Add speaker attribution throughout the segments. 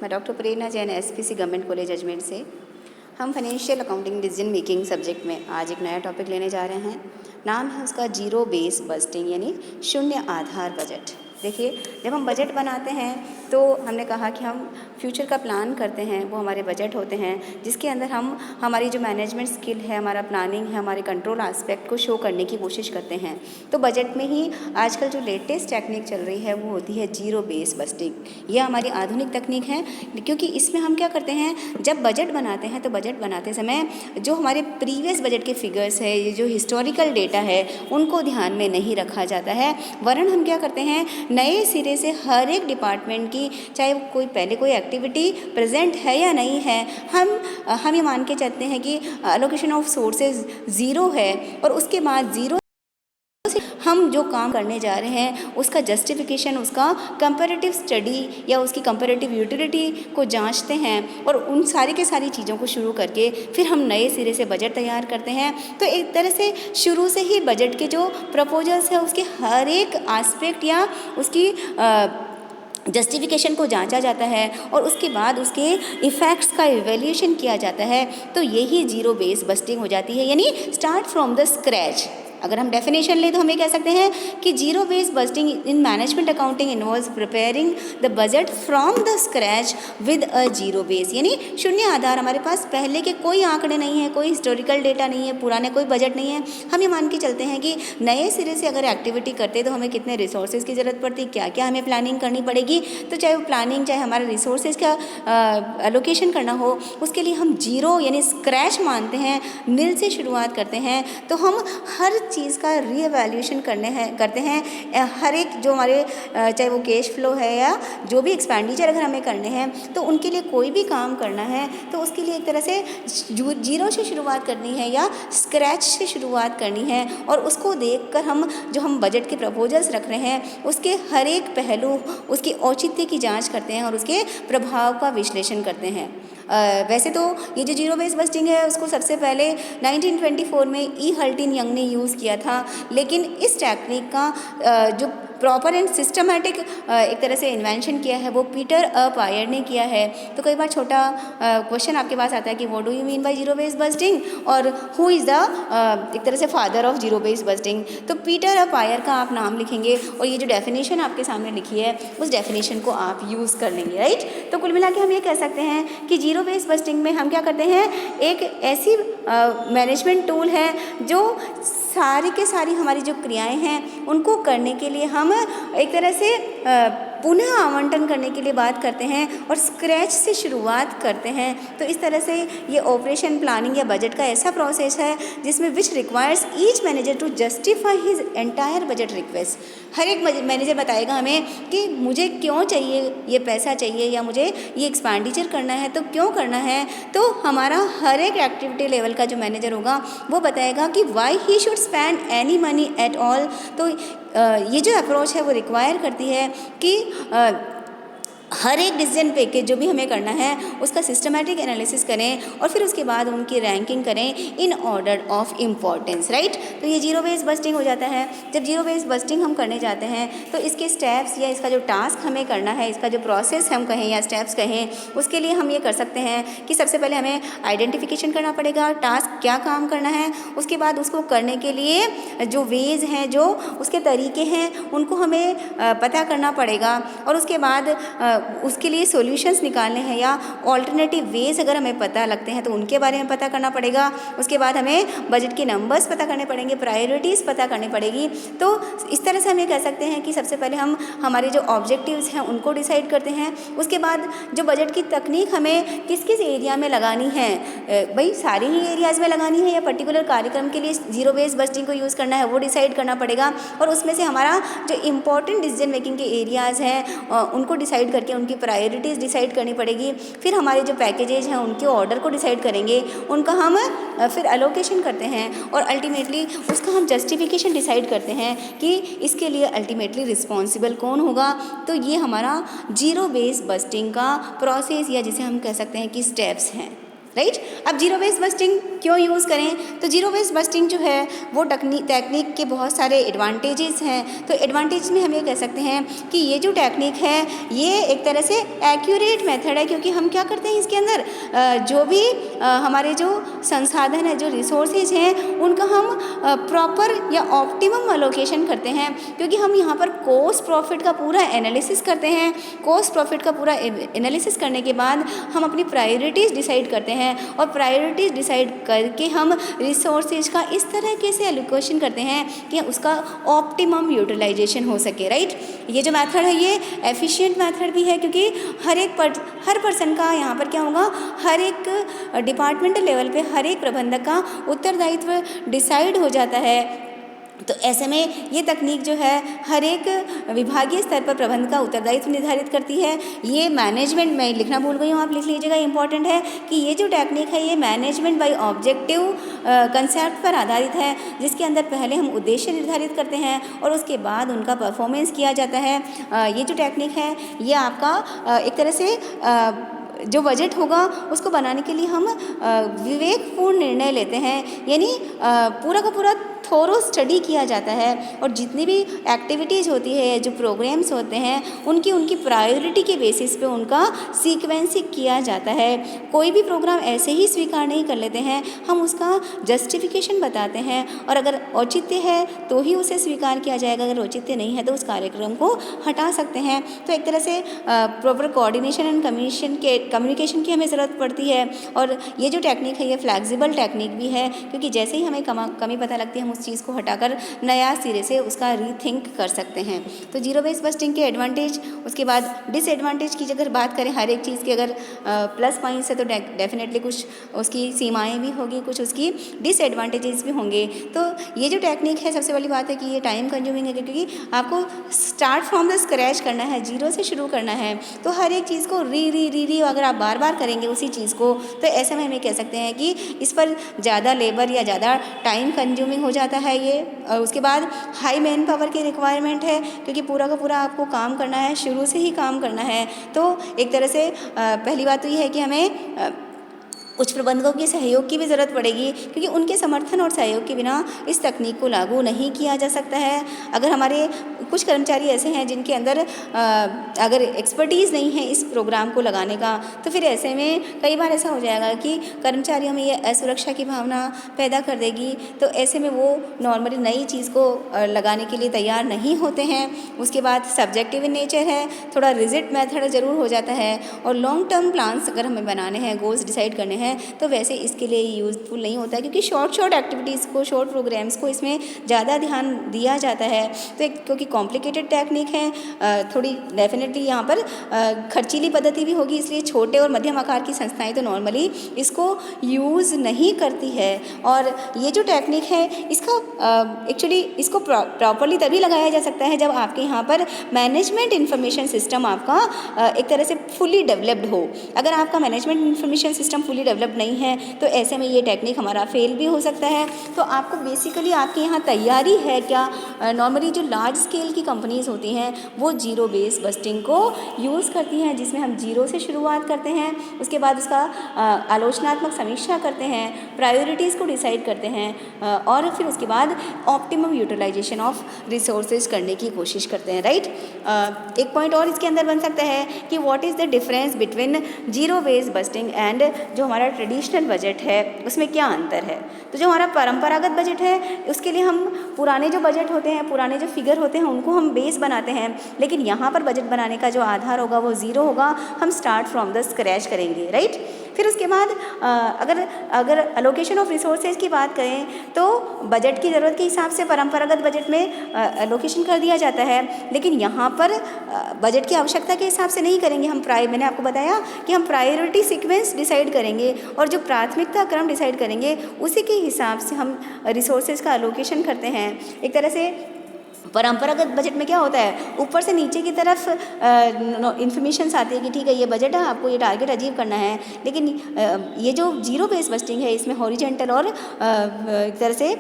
Speaker 1: मैं doctor Prerna Jain SPC government college Ajmer से। हम financial accounting decision making subject में आज एक नया टॉपिक लेने जा रहे हैं। नाम है उसका जीरो बेस बजटिंग यानी शून्य आधार बजट। देखिए, जब हम बजट बनाते हैं तो हमने कहा कि हम फ्यूचर का प्लान करते हैं, वो हमारे बजट होते हैं जिसके अंदर हम हमारी जो मैनेजमेंट स्किल है, हमारा प्लानिंग है, हमारे कंट्रोल एस्पेक्ट को शो करने की कोशिश करते हैं। तो बजट में ही आजकल जो लेटेस्ट टेक्निक चल रही है वो होती है जीरो बेस बजटिंग। यह हमारी आधुनिक तकनीक है, क्योंकि इसमें हम क्या करते हैं, जब बजट बनाते हैं तो बजट बनाते समय जो हमारे प्रीवियस बजट के फिगर्स है, ये जो हिस्टोरिकल डेटा है, उनको ध्यान में नहीं रखा जाता है। वरन हम क्या करते हैं, नए सिरे से हर एक डिपार्टमेंट की, चाहे वो कोई कोई एक्टिविटी प्रेजेंट है या नहीं है, हम ये मान के चलते हैं कि एलोकेशन ऑफ सोर्सेज ज़ीरो है और उसके बाद ज़ीरो से हम जो काम करने जा रहे हैं उसका जस्टिफिकेशन, उसका कंपैरेटिव स्टडी या उसकी कंपैरेटिव यूटिलिटी को जांचते हैं और उन सारी के सारी चीज़ों को शुरू करके फिर हम नए सिरे से बजट तैयार करते हैं। तो एक तरह से शुरू से ही बजट के जो प्रपोजल्स है उसके हर एक एस्पेक्ट या उसकी जस्टिफिकेशन को जांचा जाता है और उसके बाद उसके इफ़ेक्ट्स का इवैल्यूएशन किया जाता है। तो यही जीरो बेस बजटिंग हो जाती है, यानी स्टार्ट फ्रॉम द स्क्रैच। अगर हम डेफिनेशन लें तो हम ये कह सकते हैं कि zero base budgeting in management accounting involves preparing the budget from the scratch with a zero base, यानी शून्य आधार। हमारे पास पहले के कोई आंकड़े नहीं है, कोई हिस्टोरिकल डेटा नहीं है, पुराने कोई बजट नहीं है। हम ये मान के चलते हैं कि नए सिरे से अगर एक्टिविटी करते तो हमें कितने रिसोर्सेज की ज़रूरत पड़ती, क्या क्या हमें प्लानिंग करनी पड़ेगी। तो चाहे वो प्लानिंग, चाहे हमारे रिसोर्सेज का एलोकेशन करना हो, उसके लिए हम जीरो यानी स्क्रैच मानते हैं, नील से शुरुआत करते हैं। तो हम हर चीज़ का रीएवैल्यूएशन करते हैं। हर एक जो हमारे चाहे वो कैश फ्लो है या जो भी एक्सपेंडिचर अगर हमें करने हैं तो उनके लिए कोई भी काम करना है तो उसके लिए एक तरह से जीरो से शुरुआत करनी है या स्क्रैच से शुरुआत करनी है। और उसको देखकर हम बजट के प्रपोजल्स रख रहे हैं उसके हर एक पहलू, उसकी औचित्य की जांच करते हैं और उसके प्रभाव का विश्लेषण करते हैं। वैसे तो ये जो जीरो बेस बजटिंग है उसको सबसे पहले 1924 में ई हल्टिन यंग ने यूज़ किया था, लेकिन इस टेक्निक का जो प्रॉपर एंड सिस्टमैटिक एक तरह से इन्वेंशन किया है वो पीटर पायर ने किया है। तो कई बार छोटा क्वेश्चन आपके पास आता है कि what do you mean by zero base budgeting और हु इज़ द एक तरह से father of zero base budgeting. तो पीटर पायर का आप नाम लिखेंगे और ये जो डेफिनेशन आपके सामने लिखी है उस डेफिनेशन को आप यूज़ कर लेंगे, राइट। तो कुल मिला के हम ये कह सकते हैं कि जीरो बेस बजटिंग में हम क्या करते हैं, एक ऐसी मैनेजमेंट टूल है जो सारी के सारी हमारी जो क्रियाएं हैं उनको करने के लिए हम एक तरह से पुनः आवंटन करने के लिए बात करते हैं और स्क्रैच से शुरुआत करते हैं। तो इस तरह से ये ऑपरेशन प्लानिंग या बजट का ऐसा प्रोसेस है जिसमें which requires each manager to justify his entire budget request. हर एक मैनेजर बताएगा हमें कि मुझे क्यों चाहिए, ये पैसा चाहिए या मुझे ये एक्सपेंडिचर करना है तो क्यों करना है। तो हमारा हर एक एक्टिविटी लेवल का जो मैनेजर होगा वो बताएगा कि why he should spend any money at all. तो ये जो अप्रोच है वो रिक्वायर करती है कि हर एक डिसीजन पे के जो भी हमें करना है उसका सिस्टमैटिक एनालिसिस करें और फिर उसके बाद उनकी रैंकिंग करें in order of importance, right. तो ये जीरो बेस बजटिंग हो जाता है। जब जीरो बेस बजटिंग हम करने जाते हैं तो इसके स्टेप्स या इसका जो टास्क हमें करना है, इसका जो प्रोसेस हम कहें या स्टेप्स कहें, उसके लिए हम ये कर सकते हैं कि सबसे पहले हमें आइडेंटिफिकेशन करना पड़ेगा, टास्क क्या काम करना है। उसके बाद उसको करने के लिए जो वेज हैं, जो उसके तरीके हैं, उनको हमें पता करना पड़ेगा और उसके बाद उसके लिए सॉल्यूशंस निकालने हैं या ऑल्टरनेटिव वेज अगर हमें पता लगते हैं तो उनके बारे में पता करना पड़ेगा। उसके बाद हमें बजट के नंबर्स पता करने पड़ेंगे, प्रायोरिटीज़ पता करनी पड़ेगी। तो इस तरह से हम ये कह सकते हैं कि सबसे पहले हम हमारे जो ऑब्जेक्टिव्स हैं उनको डिसाइड करते हैं। उसके बाद जो बजट की तकनीक हमें किस किस एरिया में लगानी है, भाई सारी ही एरियाज़ में लगानी है या पर्टिकुलर कार्यक्रम के लिए जीरो बेस बजटिंग को यूज़ करना है वो डिसाइड करना पड़ेगा। और उसमें से हमारा जो इम्पॉर्टेंट डिसीजन मेकिंग के एरियाज़ हैं उनको डिसाइड करके उनकी प्रायोरिटीज़ डिसाइड करनी पड़ेगी। फिर हमारे जो पैकेजेज हैं उनके ऑर्डर को डिसाइड करेंगे, उनका हम फिर एलोकेशन करते हैं और अल्टीमेटली उसका हम जस्टिफिकेशन डिसाइड करते हैं कि इसके लिए अल्टीमेटली रिस्पॉन्सिबल कौन होगा। तो ये हमारा जीरो बेस बजटिंग का प्रोसेस या जिसे हम कह सकते हैं कि स्टेप्स हैं। राइट। अब जीरो बेस बस्टिंग क्यों यूज़ करें? तो जीरो बेस बस्टिंग जो है वो टेक्निक के बहुत सारे एडवांटेजेस हैं। तो एडवांटेज में हम ये कह सकते हैं कि ये जो टेक्निक है ये एक तरह से एक्यूरेट मेथड है, क्योंकि हम क्या करते हैं इसके अंदर जो भी हमारे जो संसाधन है, जो रिसोर्सेज हैं, उनका हम प्रॉपर या ऑप्टिमम एलोकेशन करते हैं, क्योंकि हम यहाँ पर कॉस्ट प्रॉफिट का पूरा एनालिसिस करते हैं। कॉस्ट प्रॉफिट का पूरा एनालिसिस करने के बाद हम अपनी प्रायोरिटीज़ डिसाइड करते हैं, और प्रायोरिटीज़ डिसाइड करके हम रिसोर्सेज का इस तरीके से एलोकेशन करते हैं कि उसका ऑप्टिमम यूटिलाइजेशन हो सके, राइट। ये जो मेथड है ये एफिशिएंट मेथड भी है, क्योंकि हर पर्सन का यहाँ पर क्या होगा, हर एक डिपार्टमेंटल लेवल पे हर एक प्रबंधक का उत्तरदायित्व डिसाइड हो जाता है। तो ऐसे में ये तकनीक जो है हर एक विभागीय स्तर पर प्रबंध का उत्तरदायित्व निर्धारित करती है। ये मैनेजमेंट, मैं लिखना भूल गई हूँ, आप लिख लीजिएगा, इंपॉर्टेंट है कि ये जो टेक्निक है ये मैनेजमेंट बाय ऑब्जेक्टिव कंसेप्ट पर आधारित है, जिसके अंदर पहले हम उद्देश्य निर्धारित करते हैं और उसके बाद उनका परफॉर्मेंस किया जाता है। ये जो टेक्निक है ये आपका एक तरह से जो बजट होगा उसको बनाने के लिए हम विवेकपूर्ण निर्णय लेते हैं, यानी पूरा का पूरा थोरो स्टडी किया जाता है, और जितनी भी एक्टिविटीज़ होती है, जो प्रोग्राम्स होते हैं, उनकी प्रायोरिटी के बेसिस पे उनका सीक्वेंसिंग किया जाता है। कोई भी प्रोग्राम ऐसे ही स्वीकार नहीं कर लेते हैं, हम उसका जस्टिफिकेशन बताते हैं, और अगर औचित्य है तो ही उसे स्वीकार किया जाएगा, अगर औचित्य नहीं है तो उस कार्यक्रम को हटा सकते हैं। तो एक तरह से प्रॉपर कोऑर्डिनेशन एंड कम्युनिकेशन की हमें ज़रूरत पड़ती है। और ये जो टेक्निक है ये फ्लैक्सिबल टेक्निक भी है, क्योंकि जैसे ही हमें कमी पता लगती है हम उस चीज़ को हटाकर नया सिरे से उसका रीथिंक कर सकते हैं। तो जीरो बेस बस्टिंग के एडवांटेज, उसके बाद डिसएडवांटेज की अगर बात करें, हर एक चीज़ के अगर प्लस पॉइंट्स है तो डेफिनेटली कुछ उसकी सीमाएँ भी होगी, कुछ उसकी डिसएडवांटेजेस भी होंगे। तो ये जो टेक्निक है, सबसे बड़ी बात है कि ये टाइम कंज्यूमिंग है, क्योंकि आपको स्टार्ट फ्रॉम द स्क्रैच करना है, जीरो से शुरू करना है। तो हर एक चीज़ को री अगर आप बार बार करेंगे उसी चीज़ को, तो ऐसे में हमें कह सकते हैं कि इस पर ज़्यादा लेबर या ज़्यादा टाइम कंज्यूमिंग हो जाता है ये। और उसके बाद हाई मैन पावर की रिक्वायरमेंट है, क्योंकि पूरा का पूरा आपको काम करना है, शुरू से ही काम करना है। तो एक तरह से पहली बात तो ये है कि हमें कुछ प्रबंधकों के सहयोग की भी ज़रूरत पड़ेगी, क्योंकि उनके समर्थन और सहयोग के बिना इस तकनीक को लागू नहीं किया जा सकता है। अगर हमारे कुछ कर्मचारी ऐसे हैं जिनके अंदर अगर एक्सपर्टीज़ नहीं है इस प्रोग्राम को लगाने का, तो फिर ऐसे में कई बार ऐसा हो जाएगा कि कर्मचारियों में ये असुरक्षा की भावना पैदा कर देगी। तो ऐसे में वो नॉर्मली नई चीज़ को लगाने के लिए तैयार नहीं होते हैं। उसके बाद सब्जेक्टिव इन नेचर है, थोड़ा रिजिड मेथड ज़रूर हो जाता है, और लॉन्ग टर्म प्लान्स अगर हमें बनाने हैं, गोल्स डिसाइड करने हैं, तो वैसे इसके लिए यूज़फुल नहीं होता है, क्योंकि शॉर्ट एक्टिविटीज़ को, शॉर्ट प्रोग्राम्स को इसमें ज़्यादा ध्यान दिया जाता है। तो क्योंकि कॉम्प्लिकेटेड टेक्निक है, थोड़ी डेफिनेटली यहाँ पर खर्चीली पद्धति भी होगी, इसलिए छोटे और मध्यम आकार की संस्थाएं तो नॉर्मली इसको यूज़ नहीं करती है। और ये जो टेक्निक है इसका एक्चुअली इसको प्रॉपरली तभी लगाया जा सकता है जब आपके यहाँ पर मैनेजमेंट इन्फॉर्मेशन सिस्टम आपका एक तरह से फुली डेवलप्ड हो। अगर आपका management information system fully developed नहीं है तो ऐसे में ये टेक्निक हमारा फेल भी हो सकता है। तो आपको बेसिकली आपके यहाँ तैयारी है क्या? नॉर्मली जो लार्ज स्केल की कंपनीज होती हैं वो जीरो बेस बस्टिंग को यूज़ करती हैं, जिसमें हम जीरो से शुरुआत करते हैं, उसके बाद उसका आलोचनात्मक समीक्षा करते हैं, प्रायोरिटीज़ को डिसाइड करते हैं, और फिर उसके बाद ऑप्टिमम यूटिलाइजेशन ऑफ रिसोर्सेज करने की कोशिश करते हैं, राइट। एक पॉइंट और इसके अंदर बन सकता है कि what is the difference between zero base budgeting and जो हमारा ट्रेडिशनल बजट है उसमें क्या अंतर है। तो जो हमारा परंपरागत बजट है उसके लिए हम पुराने जो बजट होते हैं, पुराने जो फिगर होते हैं उनको हम बेस बनाते हैं, लेकिन यहाँ पर बजट बनाने का जो आधार होगा वो ज़ीरो होगा, हम स्टार्ट फ्रॉम द स्क्रैच करेंगे, राइट। फिर उसके बाद अगर एलोकेशन ऑफ रिसोर्सेज की बात करें तो बजट की ज़रूरत के हिसाब से परंपरागत बजट में एलोकेशन कर दिया जाता है, लेकिन यहाँ पर बजट की आवश्यकता के हिसाब से नहीं करेंगे हम। मैंने आपको बताया कि हम प्रायोरिटी सीक्वेंस डिसाइड करेंगे और जो प्राथमिकता क्रम डिसाइड करेंगे उसी के हिसाब से हम रिसोर्सेज का एलोकेशन करते हैं। एक तरह से परंपरागत बजट में क्या होता है, ऊपर से नीचे की तरफ इन्फॉर्मेशन आती है कि ठीक है ये बजट है, आपको ये टारगेट अचीव करना है। लेकिन ये जो जीरो बेस बस्टिंग है इसमें हॉरिजॉन्टल और एक तरह से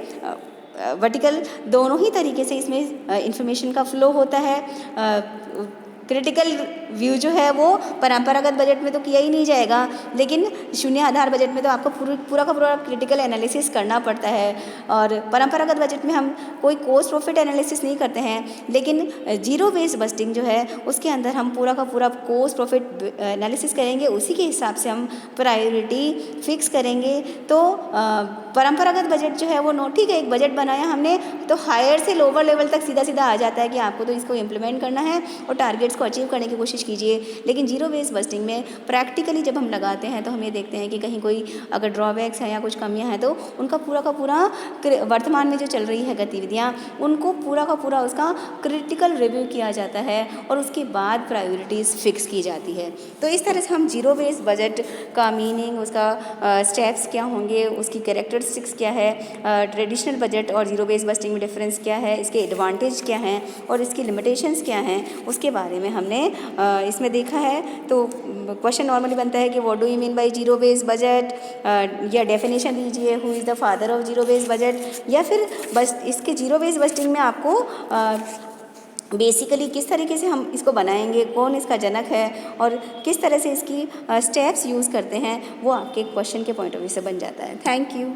Speaker 1: वर्टिकल दोनों ही तरीके से इसमें इन्फॉर्मेशन का फ्लो होता है। क्रिटिकल व्यू जो है वो परंपरागत बजट में तो किया ही नहीं जाएगा, लेकिन शून्य आधार बजट में तो आपको पूरा का पूरा क्रिटिकल एनालिसिस करना पड़ता है। और परंपरागत बजट में हम कोई कॉस्ट प्रॉफिट एनालिसिस नहीं करते हैं, लेकिन जीरो बेस्ड बजटिंग जो है उसके अंदर हम पूरा का पूरा कॉस्ट प्रॉफिट एनालिसिस करेंगे, उसी के हिसाब से हम प्रायोरिटी फिक्स करेंगे। तो परंपरागत बजट जो है वो ठीक है, एक बजट बनाया हमने तो हायर से लोअर लेवल तक सीधा सीधा आ जाता है कि आपको तो इसको इम्प्लीमेंट करना है और टारगेट्स को अचीव करने की कोशिश कीजिए। लेकिन जीरो बेस्ड बजटिंग में प्रैक्टिकली जब हम लगाते हैं तो हम ये देखते हैं कि कहीं कोई अगर ड्रॉबैक्स हैं या कुछ कमियां हैं तो उनका पूरा का पूरा वर्तमान में जो चल रही है गतिविधियाँ, उनको पूरा का पूरा उसका क्रिटिकल रिव्यू किया जाता है और उसके बाद प्रायोरिटीज़ फिक्स की जाती है। तो इस तरह से हम जीरो बेस्ड बजट का मीनिंग, उसका स्टेप्स क्या होंगे, उसकी कैरेक्टरिस्टिक्स क्या है, ट्रेडिशनल बजट और जीरो बेस्ड बजटिंग में डिफरेंस क्या है, इसके एडवांटेज क्या हैं और इसकी लिमिटेशंस क्या हैं, उसके बारे में हमने इसमें देखा है। तो क्वेश्चन नॉर्मली बनता है कि what do you mean by zero based budget, या डेफिनेशन दीजिए, who is the father of zero based budget, या फिर बस इसके जीरो बेस्ड बजटिंग में आपको बेसिकली किस तरीके से हम इसको बनाएंगे, कौन इसका जनक है और किस तरह से इसकी स्टेप्स यूज़ करते हैं, वो आपके क्वेश्चन के पॉइंट ऑफ व्यू से बन जाता है। Thank you.